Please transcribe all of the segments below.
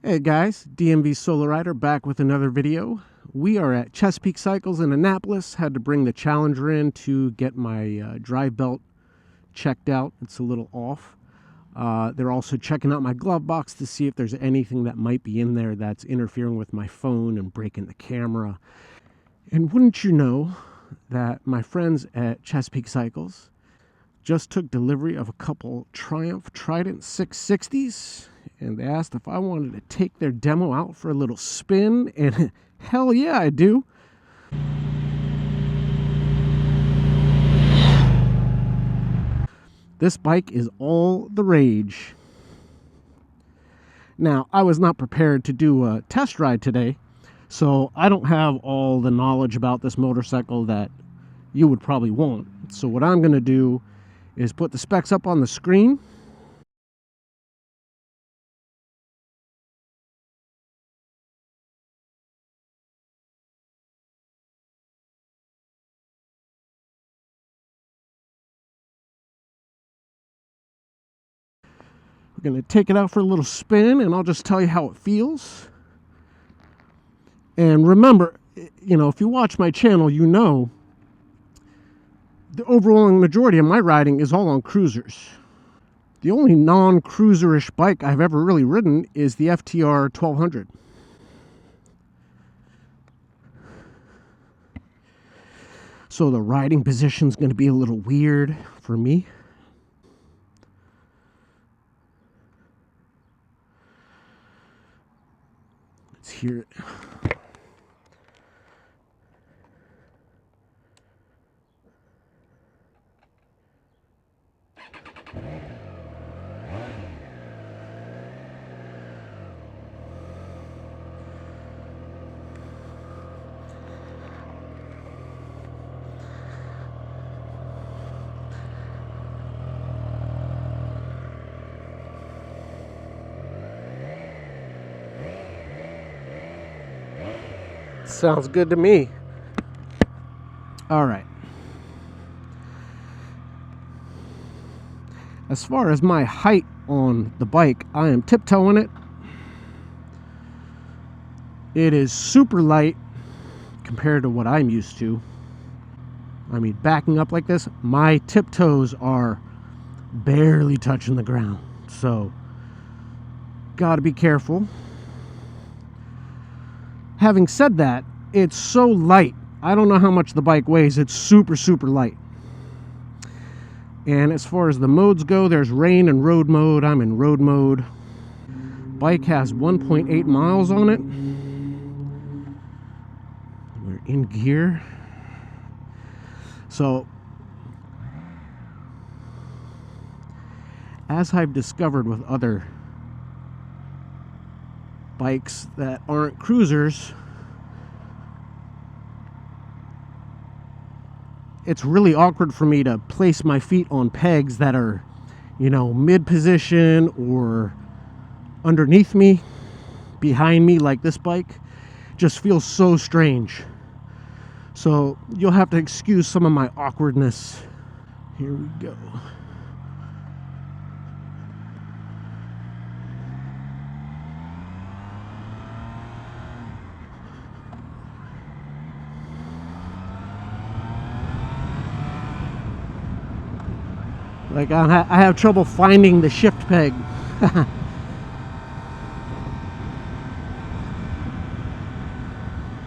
Hey guys, DMV Solo Rider back with another video. We are at Chesapeake Cycles in Annapolis. Had to bring the Challenger in to get my drive belt checked out. It's a little off. They're also checking out my glove box to see if there's anything that might be in there that's interfering with my phone and breaking the camera. And wouldn't you know that my friends at Chesapeake Cycles just took delivery of a couple Triumph Trident 660s. And they asked if I wanted to take their demo out for a little spin, and hell yeah, I do. This bike is all the rage. Now, I was not prepared to do a test ride today, so I don't have all the knowledge about this motorcycle that you would probably want. So what I'm going to do is put the specs up on the screen. We're going to take it out for a little spin, and I'll just tell you how it feels. And remember, you know, if you watch my channel, you know the overwhelming majority of my riding is all on cruisers. The only non-cruiserish bike I've ever really ridden is the FTR 1200. So the riding position is going to be a little weird for me. Let's hear it. Sounds good to me. All right. As far as my height on the bike, I am tiptoeing it. It is super light compared to what I'm used to. I mean, backing up like this, my tiptoes are barely touching the ground. So, gotta be careful. Having said that, it's so light. I don't know how much the bike weighs. It's super, super light. And as far as the modes go, there's rain and road mode. I'm in road mode. Bike has 1.8 miles on it. We're in gear. So, as I've discovered with other bikes that aren't cruisers, it's really awkward for me to place my feet on pegs that are, you know, mid position or underneath me, behind me, like this bike. Just feels so strange. So you'll have to excuse some of my awkwardness. Here we go. Like, I have trouble finding the shift peg.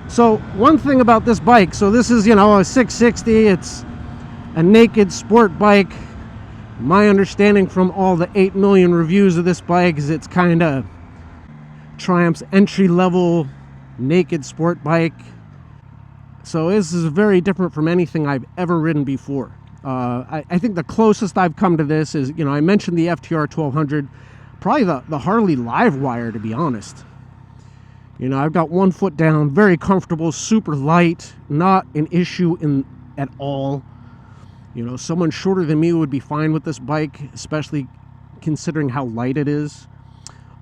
So, one thing about this bike, so this is, you know, a 660. It's a naked sport bike. My understanding from all the 8 million reviews of this bike is it's kind of Triumph's entry-level naked sport bike. So this is very different from anything I've ever ridden before. I think the closest I've come to this is, you know, I mentioned the FTR 1200, probably the Harley Livewire, to be honest. You know, I've got one foot down, very comfortable, super light, not an issue at all. You know, someone shorter than me would be fine with this bike, especially considering how light it is.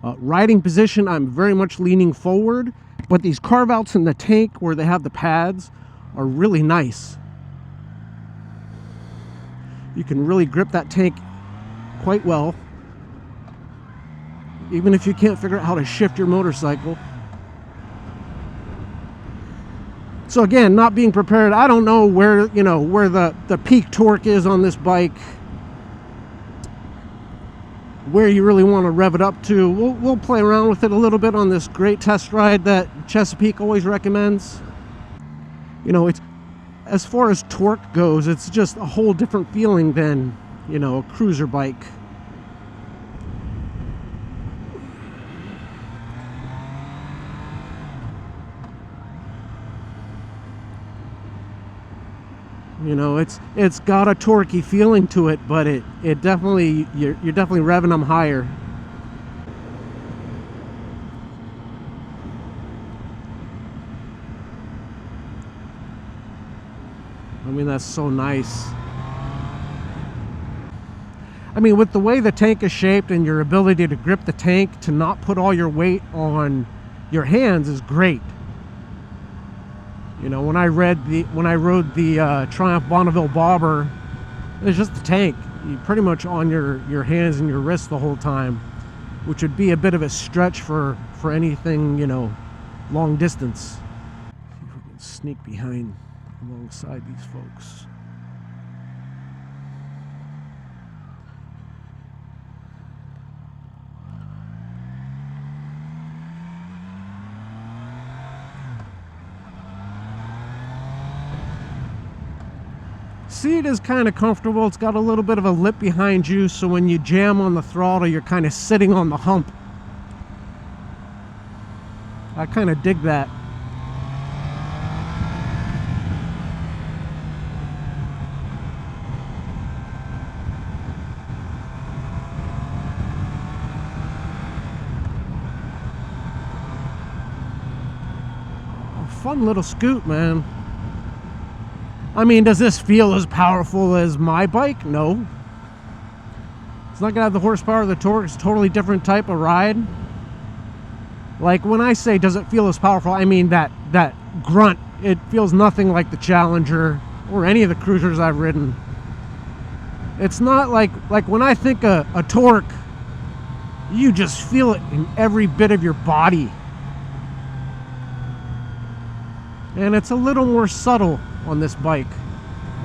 Riding position, I'm very much leaning forward, but these carve-outs in the tank where they have the pads are really nice. You can really grip that tank quite well. even if you can't figure out how to shift your motorcycle. So again, not being prepared, I don't know where, you know, where the peak torque is on this bike, where you really want to rev it up to. We'll play around with it a little bit on this great test ride that Chesapeake always recommends. You know, it's, as far as torque goes, it's just a whole different feeling than, you know, a cruiser bike. You know, it's got a torquey feeling to it, but it definitely, you're definitely revving them higher. I mean, that's so nice. I mean, with the way the tank is shaped and your ability to grip the tank to not put all your weight on your hands is great. You know, when I rode the Triumph Bonneville Bobber, it's just the tank. You're pretty much on your hands and your wrists the whole time, which would be a bit of a stretch for anything, you know, long distance. See if we can sneak behind alongside these folks. Seat is kind of comfortable. It's got a little bit of a lip behind you, so when you jam on the throttle, you're kind of sitting on the hump. I kind of dig that. Fun little scoot, man. I mean, does this feel as powerful as my bike? No. It's not gonna have the horsepower or the torque. It's a totally different type of ride. Like, when I say does it feel as powerful, I mean that grunt. It feels nothing like the Challenger or any of the cruisers I've ridden. It's not like when I think a torque, you just feel it in every bit of your body. And it's a little more subtle on this bike.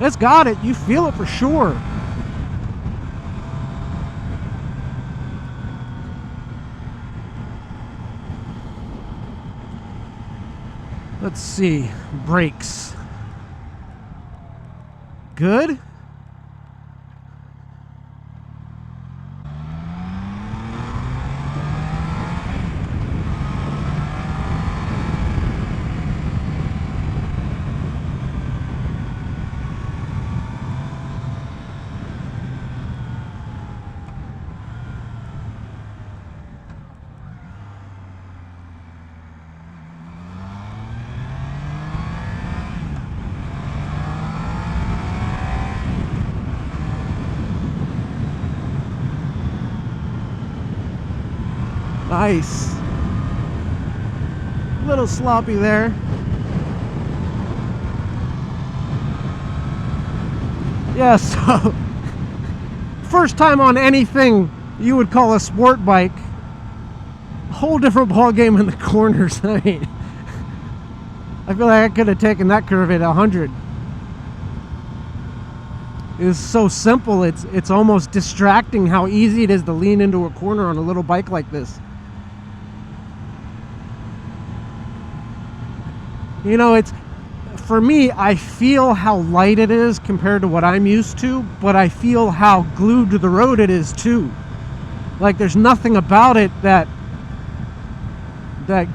It's got it. You feel it for sure. Let's see. Brakes. Good. Nice. A little sloppy there. Yeah, so first time on anything you would call a sport bike. Whole different ball game in the corners. I mean, I feel like I could have taken that curve at 100. It's so simple. It's almost distracting how easy it is to lean into a corner on a little bike like this. You know, it's, for me, I feel how light it is compared to what I'm used to, but I feel how glued to the road it is too. Like, there's nothing about it that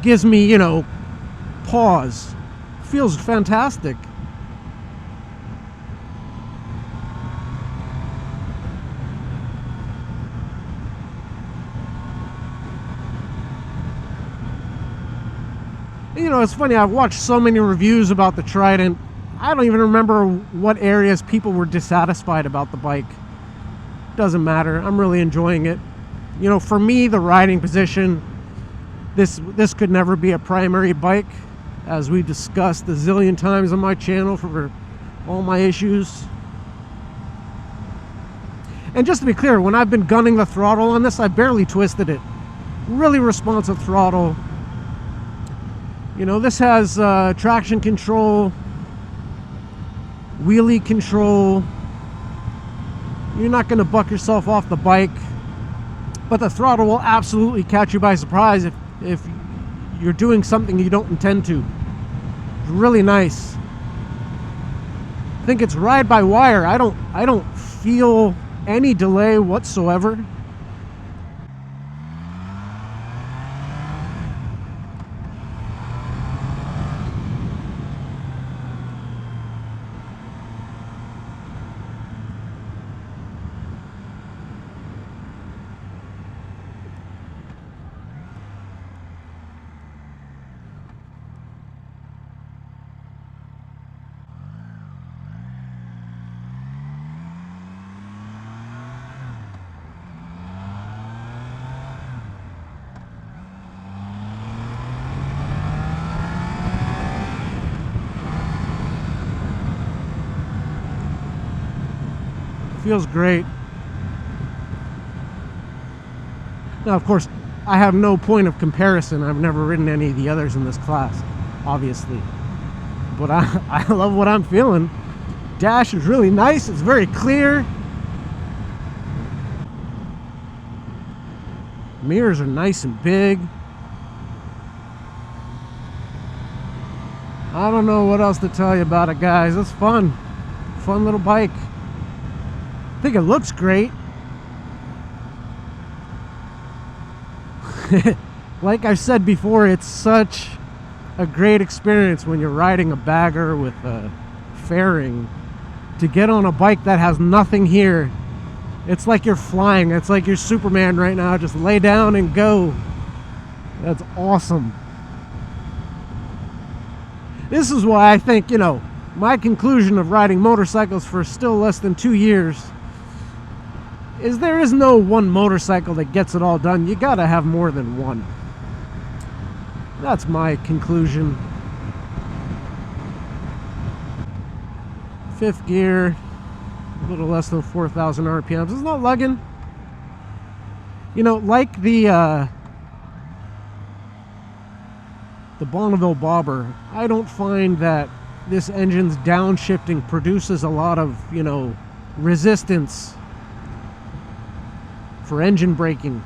gives me, you know, pause. It feels fantastic. You know, it's funny, I've watched so many reviews about the Trident. I don't even remember what areas people were dissatisfied about the bike. Doesn't matter. I'm really enjoying it. You know, for me, the riding position, this could never be a primary bike, as we discussed a zillion times on my channel for all my issues. And just to be clear, when I've been gunning the throttle on this, I barely twisted it. Really responsive throttle. You know, this has traction control, wheelie control. You're not going to buck yourself off the bike, but the throttle will absolutely catch you by surprise if you're doing something you don't intend to. It's really nice. I think it's ride by wire. I don't feel any delay whatsoever. Feels great. Now, of course, I have no point of comparison. I've never ridden any of the others in this class, obviously. But I love what I'm feeling. Dash is really nice. It's very clear. Mirrors are nice and big. I don't know what else to tell you about it, guys. It's fun. Fun little bike. I think it looks great. Like I said before, it's such a great experience when you're riding a bagger with a fairing to get on a bike that has nothing here. It's like you're flying. It's like you're Superman right now. Just lay down and go. That's awesome. This is why I think, you know, my conclusion of riding motorcycles for still less than 2 years is there is no one motorcycle that gets it all done. You gotta have more than one. That's my conclusion. 5th gear, a little less than 4,000 RPMs. It's not lugging. You know, like the Bonneville Bobber, I don't find that this engine's downshifting produces a lot of, you know, resistance for engine braking.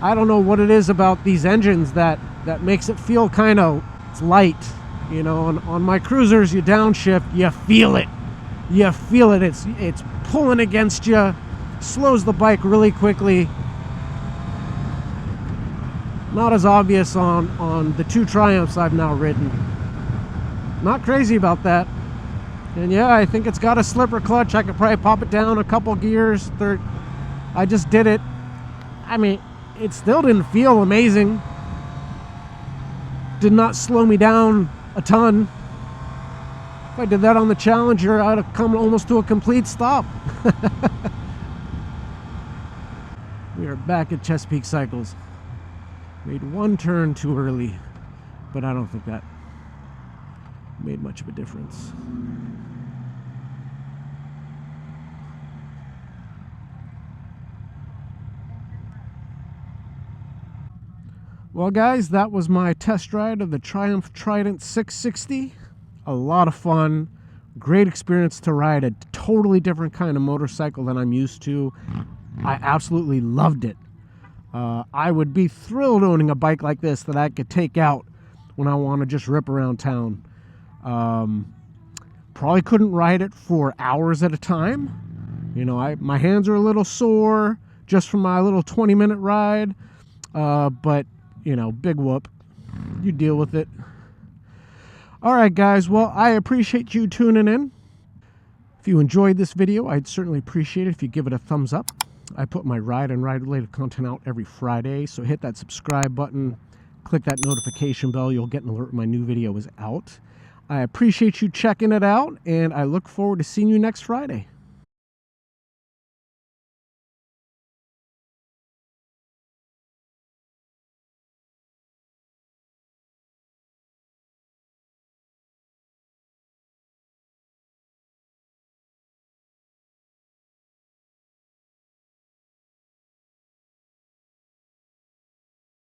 I don't know what it is about these engines that makes it feel kind of light. You know, on my cruisers, you downshift, you feel it. You feel it. It's pulling against you, slows the bike really quickly. Not as obvious on the 2 Triumphs I've now ridden. Not crazy about that. And yeah, I think it's got a slipper clutch. I could probably pop it down a couple gears. I just did it. I mean, it still didn't feel amazing. Did not slow me down a ton. If I did that on the Challenger, I'd have come almost to a complete stop. We are back at Chesapeake Cycles. Made one turn too early, but I don't think that made much of a difference. Well, guys, that was my test ride of the Triumph Trident 660. A lot of fun. Great experience to ride a totally different kind of motorcycle than I'm used to. I absolutely loved it. I would be thrilled owning a bike like this that I could take out when I want to just rip around town. Probably couldn't ride it for hours at a time. You know, my hands are a little sore just from my little 20-minute ride. But, you know, big whoop. You deal with it. All right, guys. Well, I appreciate you tuning in. If you enjoyed this video, I'd certainly appreciate it if you give it a thumbs up. I put my ride and ride-related content out every Friday, so hit that subscribe button. Click that notification bell. You'll get an alert when my new video is out. I appreciate you checking it out, and I look forward to seeing you next Friday.